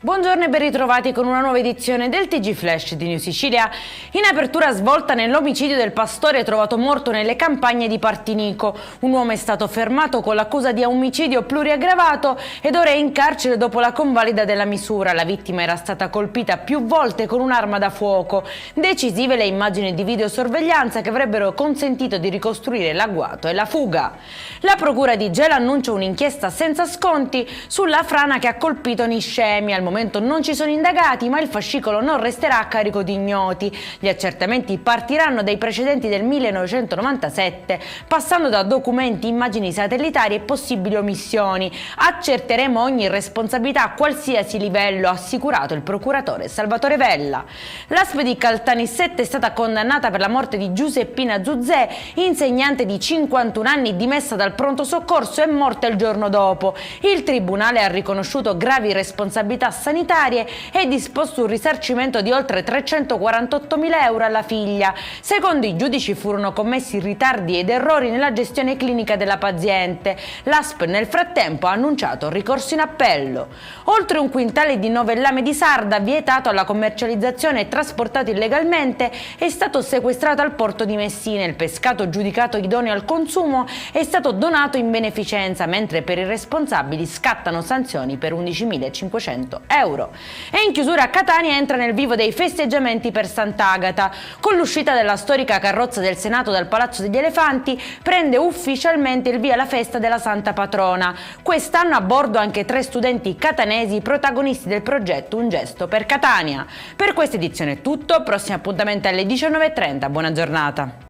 Buongiorno e ben ritrovati con una nuova edizione del TG Flash di New Sicilia. In apertura svolta nell'omicidio del pastore trovato morto nelle campagne di Partinico. Un uomo è stato fermato con l'accusa di omicidio pluriaggravato ed ora è in carcere dopo la convalida della misura. La vittima era stata colpita più volte con un'arma da fuoco. Decisive le immagini di videosorveglianza che avrebbero consentito di ricostruire l'agguato e la fuga. La procura di Gela annuncia un'inchiesta senza sconti sulla frana che ha colpito Niscemi. Al momento non ci sono indagati, ma il fascicolo non resterà a carico di ignoti. Gli accertamenti partiranno dai precedenti del 1997, passando da documenti, immagini satellitari e possibili omissioni. Accerteremo ogni responsabilità a qualsiasi livello, ha assicurato il procuratore Salvatore Vella. L'ASP di Caltanissette è stata condannata per la morte di Giuseppina Zuzè, insegnante di 51 anni dimessa dal pronto soccorso e morta il giorno dopo. Il tribunale ha riconosciuto gravi responsabilità sanitarie e disposto un risarcimento di oltre 348.000 euro alla figlia. Secondo i giudici furono commessi ritardi ed errori nella gestione clinica della paziente. L'ASP nel frattempo ha annunciato ricorso in appello. Oltre un quintale di novellame di sarda vietato alla commercializzazione e trasportato illegalmente è stato sequestrato al porto di Messina. Il pescato giudicato idoneo al consumo è stato donato in beneficenza, mentre per i responsabili scattano sanzioni per 11.500 euro. E in chiusura a Catania entra nel vivo dei festeggiamenti per Sant'Agata. Con l'uscita della storica carrozza del Senato dal Palazzo degli Elefanti prende ufficialmente il via la festa della Santa Patrona. Quest'anno a bordo anche 3 studenti catanesi protagonisti del progetto Un gesto per Catania. Per questa edizione è tutto, prossimo appuntamento alle 19:30, buona giornata.